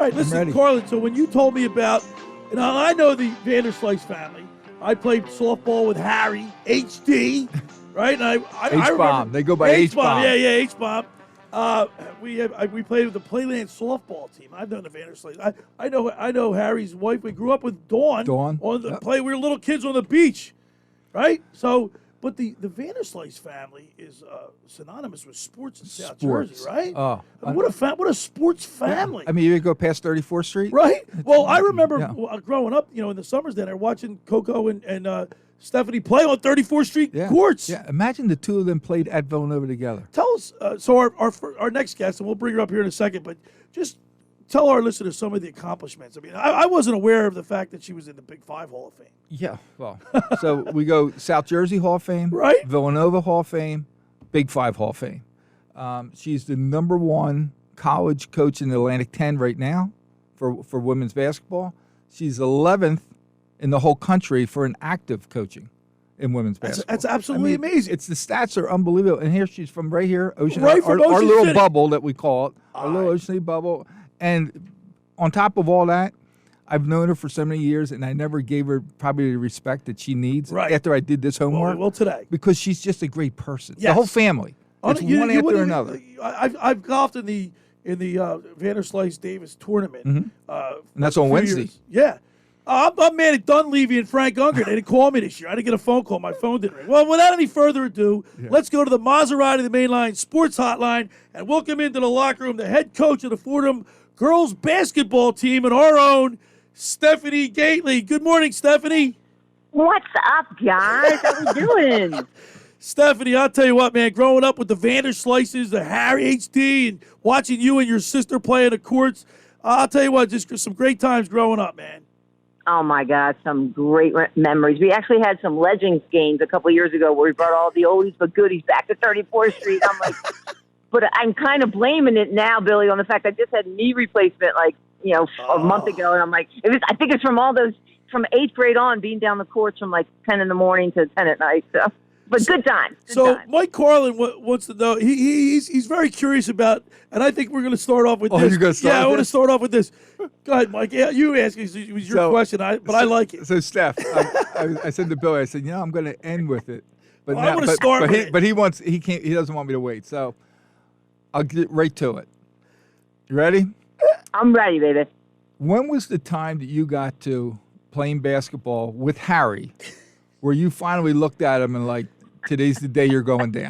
right, listen, Carlin, so when you told me about, I know the Vanderslice family. I played softball with Harry, HD, right? And I H-bomb. remember, They go by H-bomb. Yeah, H-bomb. We played with the Playland softball team. I've known the Vanderslice. I know Harry's wife. We grew up with Dawn. On the play. We were little kids on the beach, right? So, but the Vanderslice family is synonymous with sports in South Jersey, right? Oh, what a sports family! Yeah. I mean, you go past 34th Street, right? Well, I remember growing up, in the summers down there, watching Coco and Stephanie play on 34th Street courts. Yeah, imagine the two of them played at Villanova together. Tell us, so our next guest, and we'll bring her up here in a second, but just tell our listeners some of the accomplishments. I mean, I wasn't aware of the fact that she was in the Big Five Hall of Fame. Yeah, well, so we go South Jersey Hall of Fame, right? Villanova Hall of Fame, Big Five Hall of Fame. She's the #1 college coach in the Atlantic 10 right now for women's basketball. She's 11th in the whole country for an active coaching in women's basketball. That's absolutely amazing. The stats are unbelievable. And here she's from right here, Ocean, right from our little City. Bubble that we call it, our little Ocean City bubble. And on top of all that, I've known her for so many years, and I never gave her probably the respect that she needs after I did this homework. Well, today. Because she's just a great person. Yes. The whole family. It's one after another. I've golfed in the Vanderslice Davis tournament. Mm-hmm. And that's on Wednesday. Years. Yeah. I'm mad at Dunleavy and Frank Unger. They didn't call me this year. I didn't get a phone call. My phone didn't ring. Well, without any further ado, let's go to the Maserati, the Mainline Sports Hotline, and welcome into the locker room the head coach of the Fordham girls basketball team and our own Stephanie Gaitley. Good morning, Stephanie. What's up, guys? How we doing? Stephanie, I'll tell you what, man, growing up with the Vanderslices, the Harry HD, and watching you and your sister play in the courts, I'll tell you what, just some great times growing up, man. Oh, my God, some great memories. We actually had some Legends games a couple of years ago where we brought all the oldies but goodies back to 34th Street. I'm like, but I'm kind of blaming it now, Billy, on the fact I just had knee replacement, a month ago. And I'm like, I think it's from all those, from 8th grade on, being down the courts from 10 in the morning to 10 at night. So. But good time. Mike Carlin wants to know. He's very curious about, and I think we're going to start off with this. You're going to start? Yeah, I want to start off with this. Go ahead, Mike. Yeah, you ask. It was your question, but I like it. So, Steph, I said to Billy, I said, I'm going to end with it, but I'm going to start with it. But he can't. He doesn't want me to wait. So, I'll get right to it. You ready? I'm ready, baby. When was the time that you got to playing basketball with Harry, where you finally looked at him and like, today's the day you're going down?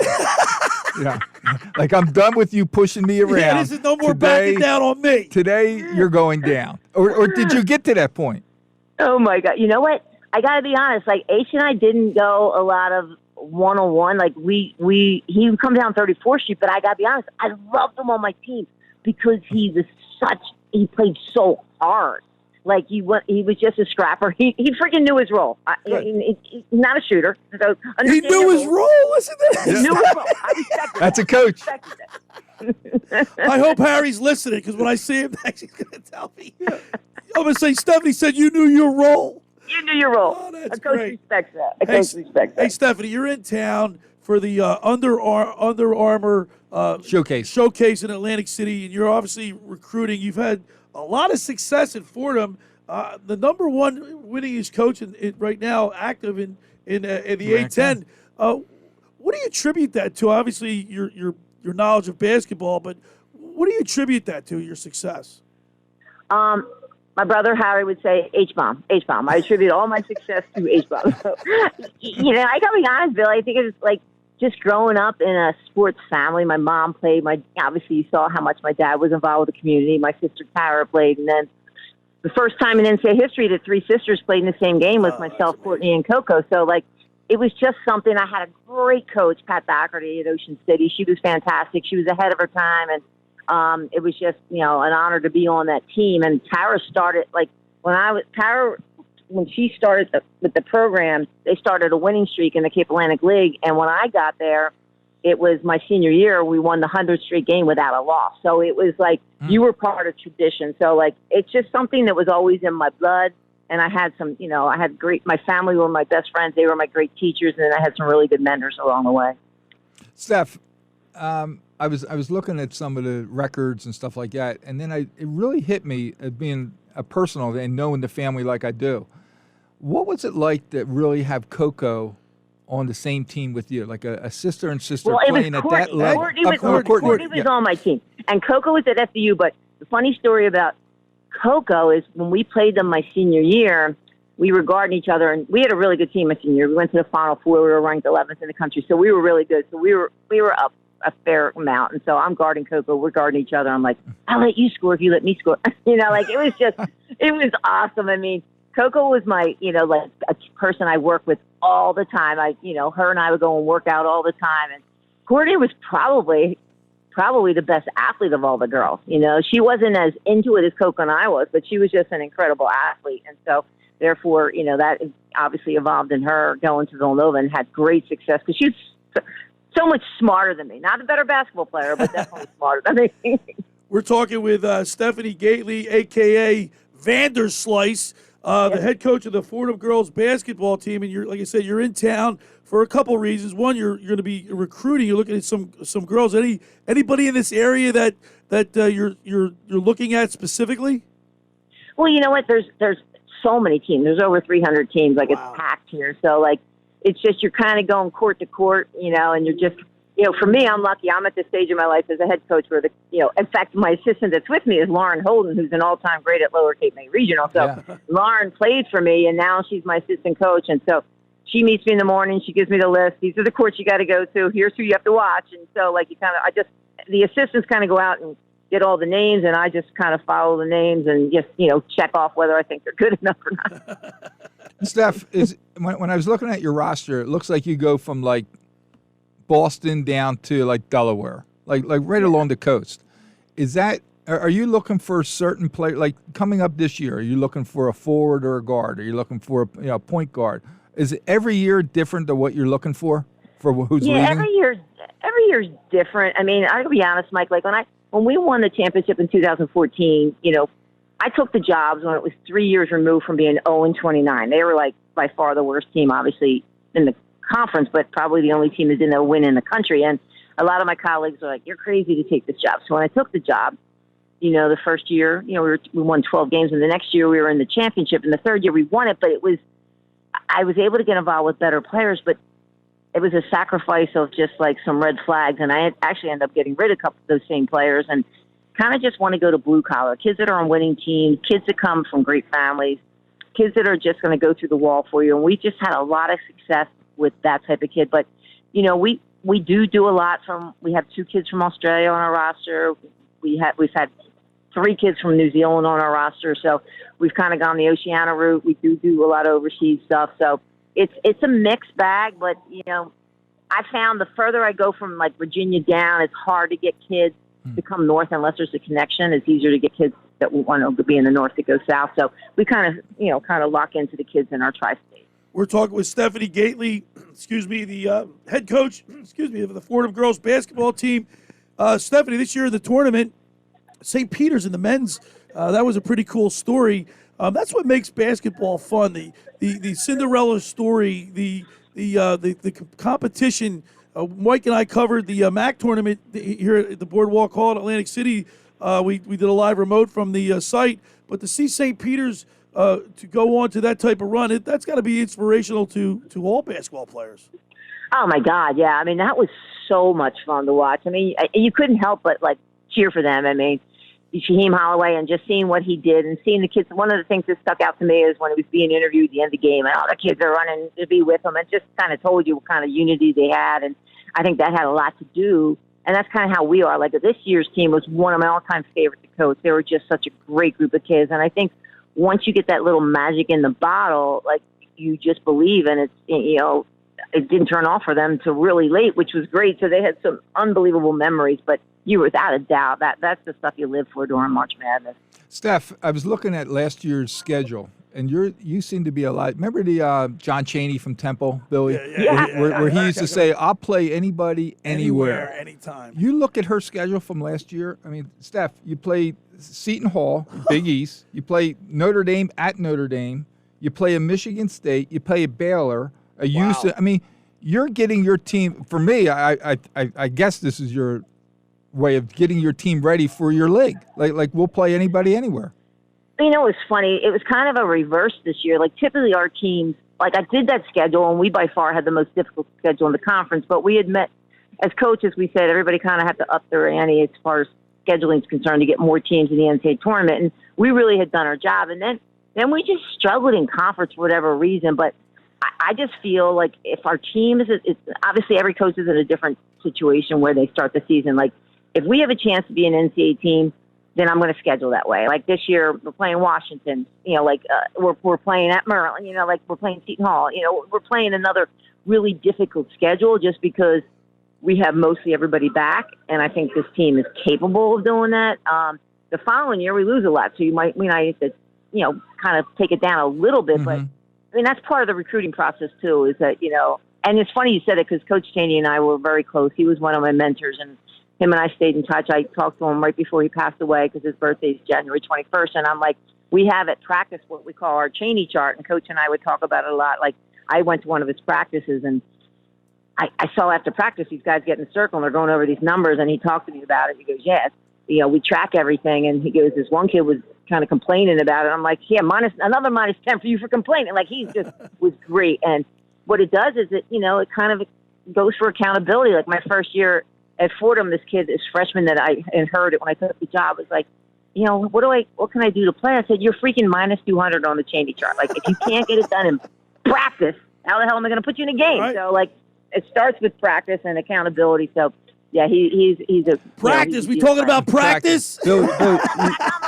Like, I'm done with you pushing me around. Yeah, this is no more backing down on me. Today you're going down. Or did you get to that point? Oh my God! You know what? I got to be honest. Like H and I didn't go a lot of one-on-one. Like he would come down 34th Street, but I got to be honest. I loved him on my team because he played so hard. Like he was just a scrapper. He freaking knew his role. He's not a shooter. So he knew his role. Listen to this. He knew his role. I respect it. That's a coach. I hope Harry's listening because when I see him next, he's going to tell me. I'm going to say, Stephanie said you knew your role. You knew your role. Oh, that's a coach great. Respects that. A coach respects that. Hey, Stephanie, you're in town for the Under Armour showcase in Atlantic City, and you're obviously recruiting. You've had a lot of success at Fordham. The #1 winningest coach right now, active in the A10. What do you attribute that to? Obviously, your knowledge of basketball, but what do you attribute that to? Your success? My brother Harry would say H-bomb. I attribute all my success to H-bomb. So, I gotta be honest, Bill. I think it's like just growing up in a sports family. My mom played. Obviously, you saw how much my dad was involved with the community. My sister Tara played, and then the first time in NCAA history that 3 sisters played in the same game was myself, Courtney, and Coco. So, it was just something. I had a great coach, Pat Doherty, at Ocean City. She was fantastic. She was ahead of her time, and it was just, an honor to be on that team. And Tara started, when she started with the program, they started a winning streak in the Cape Atlantic League. And when I got there, it was my senior year. We won the 100th straight game without a loss. So it was like you were part of tradition. So, it's just something that was always in my blood. And I had some, my family were my best friends. They were my great teachers. And then I had some really good mentors along the way. Steph, I was looking at some of the records and stuff like that, and then it really hit me being a personal and knowing the family like I do. What was it like to really have Coco on the same team with you, like a sister and sister playing at that level? Courtney was on my team, and Coco was at FDU. But the funny story about Coco is when we played them my senior year, we were guarding each other, and we had a really good team my senior year. We went to the Final Four. We were ranked 11th in the country, so we were really good. So we were up a fair amount, and so I'm guarding Coco. We're guarding each other. I'm like, I'll let you score if you let me score. Like it was awesome. I mean, Coco was my, like a person I work with all the time. Her and I would go and work out all the time. And Courtney was probably the best athlete of all the girls. She wasn't as into it as Coco and I was, but she was just an incredible athlete. And so therefore, that obviously evolved in her going to Villanova and had great success because she's so much smarter than me. Not a better basketball player, but definitely smarter than me. We're talking with Stephanie Gaitley, a.k.a. Vanderslice, the head coach of the Fordham girls basketball team. And like I said, you're in town for a couple reasons. One, you're going to be recruiting. You're looking at some girls. Anybody in this area that you're looking at specifically? Well, you know what? There's so many teams. There's over 300 teams. Like It's packed here. So it's just you're kind of going court to court, and you're just, for me, I'm lucky. I'm at this stage of my life as a head coach where in fact, my assistant that's with me is Lauren Holden, who's an all-time great at Lower Cape May Regional. So Lauren played for me, and now she's my assistant coach. And so she meets me in the morning. She gives me the list. These are the courts you got to go to. Here's who you have to watch. And so, the assistants kind of go out and get all the names, and I just kind of follow the names and just, check off whether I think they're good enough or not. Steph, when I was looking at your roster, it looks like you go from Boston down to Delaware, like right along the coast. Are you looking for a certain player, coming up this year? Are you looking for a forward or a guard? Are you looking for a point guard? Is it every year different than what you're looking for who's leaving? Every year's different. I mean, I gotta be honest, Mike. When we won the championship in 2014, I took the jobs when it was 3 years removed from being 0-29. They were by far the worst team, obviously, in the conference, but probably the only team that didn't win in the country. And a lot of my colleagues were like, "You're crazy to take this job." So when I took the job, the first year, we won 12 games, and the next year we were in the championship, and the third year we won it. But I was able to get involved with better players, but it was a sacrifice of just some red flags, and I actually ended up getting rid of a couple of those same players and kind of just want to go to blue collar kids that are on winning teams, kids that come from great families, kids that are just going to go through the wall for you. And we just had a lot of success with that type of kid. But we do a lot we have 2 kids from Australia on our roster. We've had 3 kids from New Zealand on our roster, so we've kind of gone the Oceania route. We do a lot of overseas stuff, so it's a mixed bag. But I found the further I go from Virginia down, it's hard to get kids to come north unless there's a connection. It's easier to get kids that want to be in the north to go south. So we kind of lock into the kids in our tri-state. We're talking with Stephanie Gaitley, the head coach, of the Fordham girls basketball team. Stephanie, this year in the tournament, St. Peter's in the men's, that was a pretty cool story. That's what makes basketball fun. The Cinderella story, the competition. Mike and I covered the MAC tournament here at the Boardwalk Hall in Atlantic City. We did a live remote from the site, but to see St. Peter's to go on to that type of run, that's got to be inspirational to all basketball players. Oh my God, yeah! I mean, that was so much fun to watch. I mean, you couldn't help but cheer for them. I mean, Shaheem Holloway and just seeing what he did and seeing the kids. One of the things that stuck out to me is when he was being interviewed at the end of the game, and all the kids are running to be with him, and just kind of told you what kind of unity they had. And I think that had a lot to do. And that's kind of how we are. This year's team was one of my all-time favorites to coach. They were just such a great group of kids. And I think once you get that little magic in the bottle, you just believe, and it's, it didn't turn off for them till really late, which was great. So they had some unbelievable memories, but you, without a doubt, that's the stuff you live for during March Madness. Steph, I was looking at last year's schedule, and you seem to be a lot. Remember the John Chaney from Temple, Billy? Where he used to say, "I'll play anybody, anywhere, anytime." You look at her schedule from last year. I mean, Steph, you played Seton Hall, Big East. You play Notre Dame at Notre Dame. You play a Michigan State. You play a Baylor. A UC. I mean, you're getting your team. For me, I guess this is your way of getting your team ready for your league. Like we'll play anybody anywhere. You know, it was funny. It was kind of a reverse this year. Like typically our teams, like I did that schedule, and we by far had the most difficult schedule in the conference. But we had met as coaches. We said everybody kind of had to up their ante as far as scheduling is concerned to get more teams in the NCAA tournament, and we really had done our job. And then we just struggled in conference for whatever reason. But I just feel like if our team it's obviously every coach is in a different situation where they start the season. Like if we have a chance to be an NCAA team, then I'm going to schedule that way. Like this year, we're playing Washington. You know, like we're playing at Maryland. You know, like we're playing Seton Hall. You know, we're playing another really difficult schedule just because we have mostly everybody back, and I think this team is capable of doing that. The following year, we lose a lot, so we might have to, you know, kind of take it down a little bit. But I mean, that's part of the recruiting process too. Is that, you know, and it's funny you said it because Coach Cheney and I were very close. He was one of my mentors, and him and I stayed in touch. I talked to him right before he passed away because his birthday is January 21st. And I'm like, we have at practice what we call our Cheney chart. And Coach and I would talk about it a lot. Like I went to one of his practices and I saw after practice, these guys get in a circle and they're going over these numbers. And he talked to me about it. He goes, yes, you know, we track everything. And he goes, this one kid was kind of complaining about it. I'm like, yeah, another minus 10 for you for complaining. Like he just was great. And what it does is it, you know, it kind of goes for accountability. Like my first year at Fordham, this freshman that I heard it when I took the job was like, you know, what can I do to play? I said, you're freaking minus 200 on the Cheney chart. Like, if you can't get it done in practice, how the hell am I going to put you in a game? Right. So, like, it starts with practice and accountability. So, yeah, he's a practice. We talking about practice? Billy, come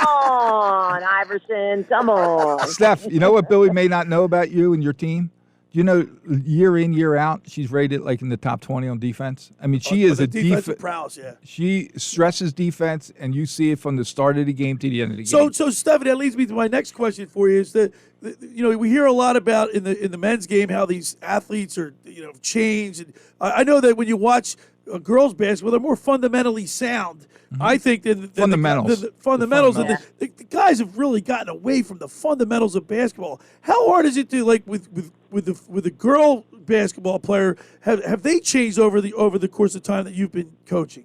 on, Iverson. Come on, Steph. You know what Billy may not know about you and your team? You know, year in, year out, she's rated like in the top 20 on defense. I mean, she is a defensive prowess, yeah. She stresses defense, and you see it from the start of the game to the end of the game. So Stephanie, that leads me to my next question for you: is that you know, we hear a lot about in the men's game how these athletes are, you know, changed. And I know that when you watch girls basketball, they're more fundamentally sound. I think than fundamentals. The fundamentals, and the guys have really gotten away from the fundamentals of basketball. How hard is it to, like, with the girl basketball player? Have they changed over the course of time that you've been coaching?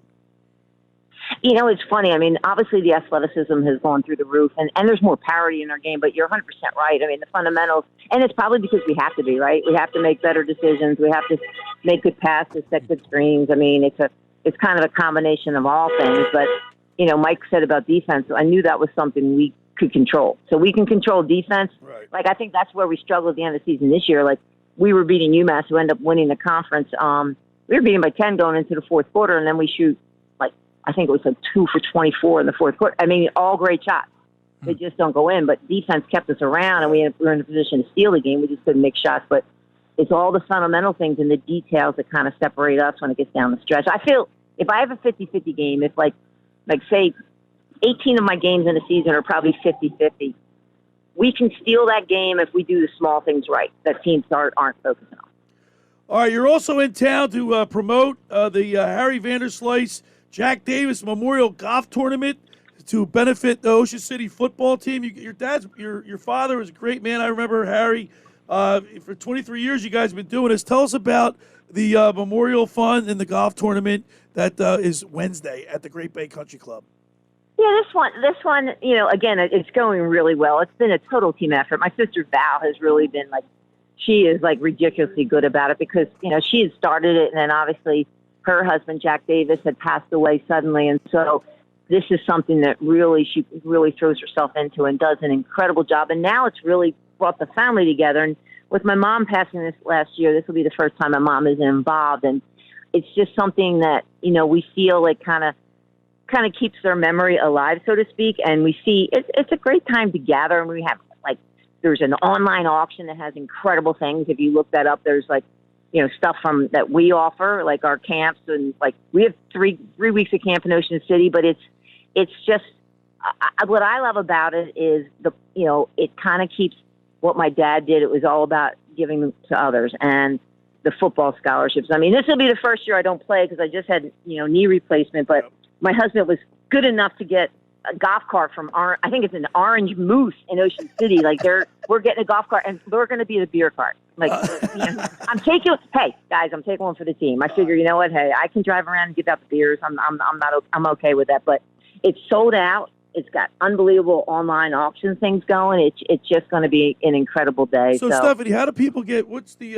You know, it's funny. I mean, obviously the athleticism has gone through the roof, and there's more parity in our game. But you're 100% right. I mean, the fundamentals, and it's probably because we have to be, right. We have to make better decisions. We have to make good passes, set good screens. I mean, it's kind of a combination of all things. But, you know, Mike said about defense, I knew that was something we could control. So we can control defense. Right. Like, I think that's where we struggled at the end of the season this year. Like, we were beating UMass, who ended up winning the conference. We were beating by 10 going into the fourth quarter, and then we shoot, like, I think it was like 2 for 24 in the fourth quarter. I mean, all great shots. They just don't go in. But defense kept us around, and we were in a position to steal the game. We just couldn't make shots. But it's all the fundamental things and the details that kind of separate us when it gets down the stretch. I feel if I have a 50-50 game, if like say 18 of my games in a season are probably 50-50, we can steal that game if we do the small things right that teams aren't focusing on. All right, you're also in town to promote the Harry Vanderslice Jack Davis Memorial Golf Tournament to benefit the Ocean City football team. Your father was a great man. I remember Harry. For 23 years, you guys have been doing this. Tell us about the Memorial Fund and the golf tournament that is Wednesday at the Great Bay Country Club. Yeah, this one, you know, again, it's going really well. It's been a total team effort. My sister Val has really been she is ridiculously good about it because, you know, she had started it, and then obviously her husband, Jack Davis, had passed away suddenly. And so this is something that she really throws herself into and does an incredible job. And now it's really brought the family together. And with my mom passing this last year, this will be the first time my mom is involved. And it's just something that, you know, we feel like kind of keeps their memory alive, so to speak. And we see it's a great time to gather. And we have there's an online auction that has incredible things. If you look that up, there's you know, stuff that we offer, like our camps, and we have three weeks of camp in Ocean City, but it's just what I love about it is you know, it kind of keeps what my dad did. It was all about giving to others and the football scholarships. I mean, this will be the first year I don't play because I just had, you know, knee replacement, but my husband was good enough to get a golf cart from I think it's an Orange Moose in Ocean City. We're getting a golf cart, and we're going to be the beer cart. Like, I'm taking. Hey guys, I'm taking one for the team. I figure, you know what? Hey, I can drive around and give out the beers. I'm okay with that. But it's sold out. It's got unbelievable online auction things going. It's just going to be an incredible day. So Stephanie, how do people get? What's the?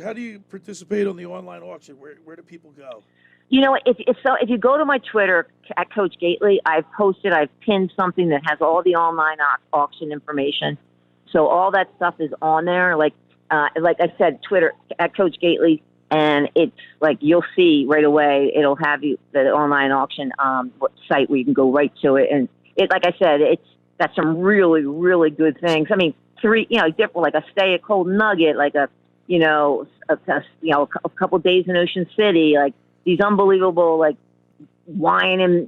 How do you participate on the online auction? Where do people go? You know, if you go to my Twitter at Coach Gaitley, I've pinned something that has all the online auction information. So all that stuff is on there. Like I said, Twitter at Coach Gaitley, and it's like you'll see right away. It'll have you the online auction site where you can go right to it. And it, like I said, it's got some really, really good things. I mean, different, like a stay at Cold Nugget, like a couple days in Ocean City, like these unbelievable, like wine and,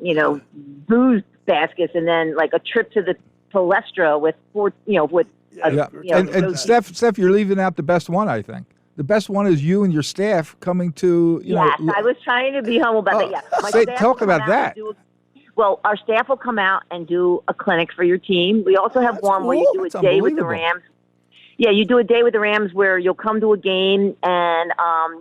booze baskets, and then like a trip to the Palestra with And Steph, you're leaving out the best one, I think. The best one is you and your staff coming to, Yes, I was trying to be humble about that. Yeah. Talk about that. Well, our staff will come out and do a clinic for your team. We also have one where you do a day with the Rams. Yeah, you do a day with the Rams where you'll come to a game and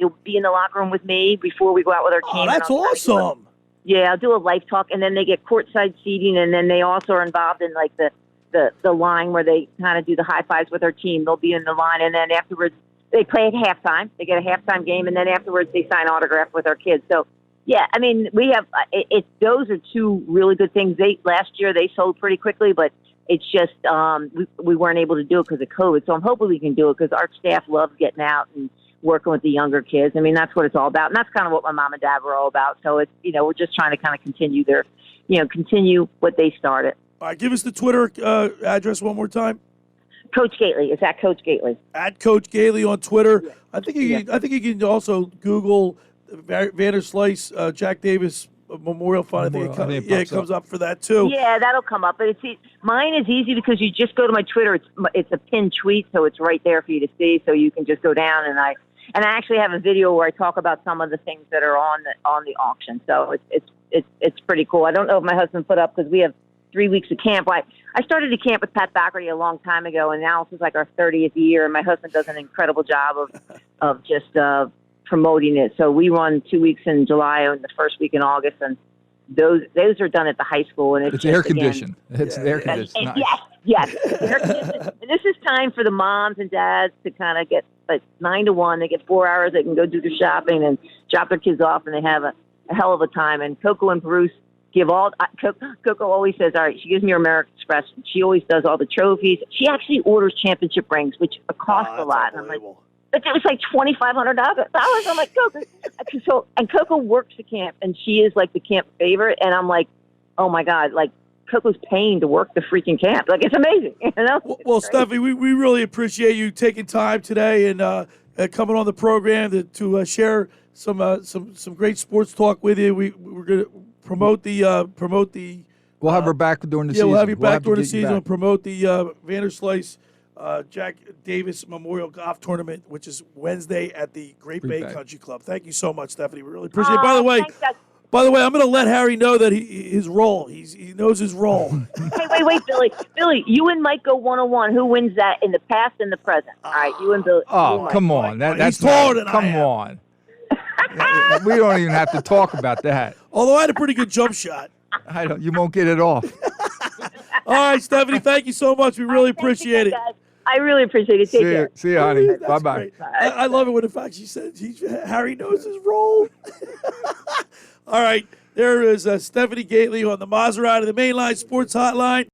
you'll be in the locker room with me before we go out with our team. Oh, that's awesome. Yeah, I'll do a life talk, and then they get courtside seating, and then they also are involved in like the line where they kind of do the high fives with our team. They'll be in the line, and then afterwards they play at halftime. They get a halftime game, and then afterwards they sign autographs with our kids. So, yeah, I mean, we have those are two really good things. Last year they sold pretty quickly, but it's just we weren't able to do it because of COVID. So I'm hoping we can do it because our staff loves getting out and working with the younger kids. I mean, that's what it's all about, and that's kind of what my mom and dad were all about. So it's we're just trying to kind of continue what they started. All right, give us the Twitter address one more time. Coach Gaitley. It's at Coach Gaitley. At Coach Gaitley on Twitter. Yeah. I think you can also Google Vanderslice Jack Davis Memorial Fund. It comes up for that too. Yeah, that'll come up. But mine is easy because you just go to my Twitter. It's a pinned tweet, so it's right there for you to see. So you can just go down and I actually have a video where I talk about some of the things that are on the auction. So it's pretty cool. I don't know if my husband put up because we have 3 weeks of camp. I started a camp with Pat Doherty a long time ago, and now this is like our 30th year, and my husband does an incredible job of just promoting it. So we run 2 weeks in July and the first week in August, and those are done at the high school. And it's air conditioned. It's air conditioned. Nice. Yes. Air conditioned. And this is time for the moms and dads to kind of get like 9 to 1. They get 4 hours. They can go do their shopping and drop their kids off, and they have a hell of a time. And Coco and Bruce give all. Coco always says, "All right." She gives me her American Express. She always does all the trophies. She actually orders championship rings, which cost a lot. And I'm like, but it was like $2,500. I'm like, Coco. And Coco works the camp, and she is like the camp favorite. And I'm like, oh my God, like Coco's paying to work the freaking camp. Like it's amazing, Well, Stephanie, we really appreciate you taking time today and coming on the program to share some great sports talk with you. We're gonna promote the. We'll have her back during the season. Yeah, we'll have you back during the season and promote the Vanderslice Jack Davis Memorial Golf Tournament, which is Wednesday at the Great Bay Country Club. Thank you so much, Stephanie. We really appreciate it. By the way, I'm going to let Harry know that his role. He knows his role. Hey, wait, Billy, you and Mike go 1-on-1. Who wins that in the past and the present? All right, you and Billy. Oh, come on. That's taller than I am. Come on. We don't even have to talk about that. Although I had a pretty good jump shot. You won't get it off. All right, Stephanie, thank you so much. We really appreciate it. Guys. I really appreciate it. Take care. See you, honey. Bye-bye. I love it when, in fact, she said Harry knows his role. All right, there is Stephanie Gaitley on the Maserati, the Mainline Sports Hotline.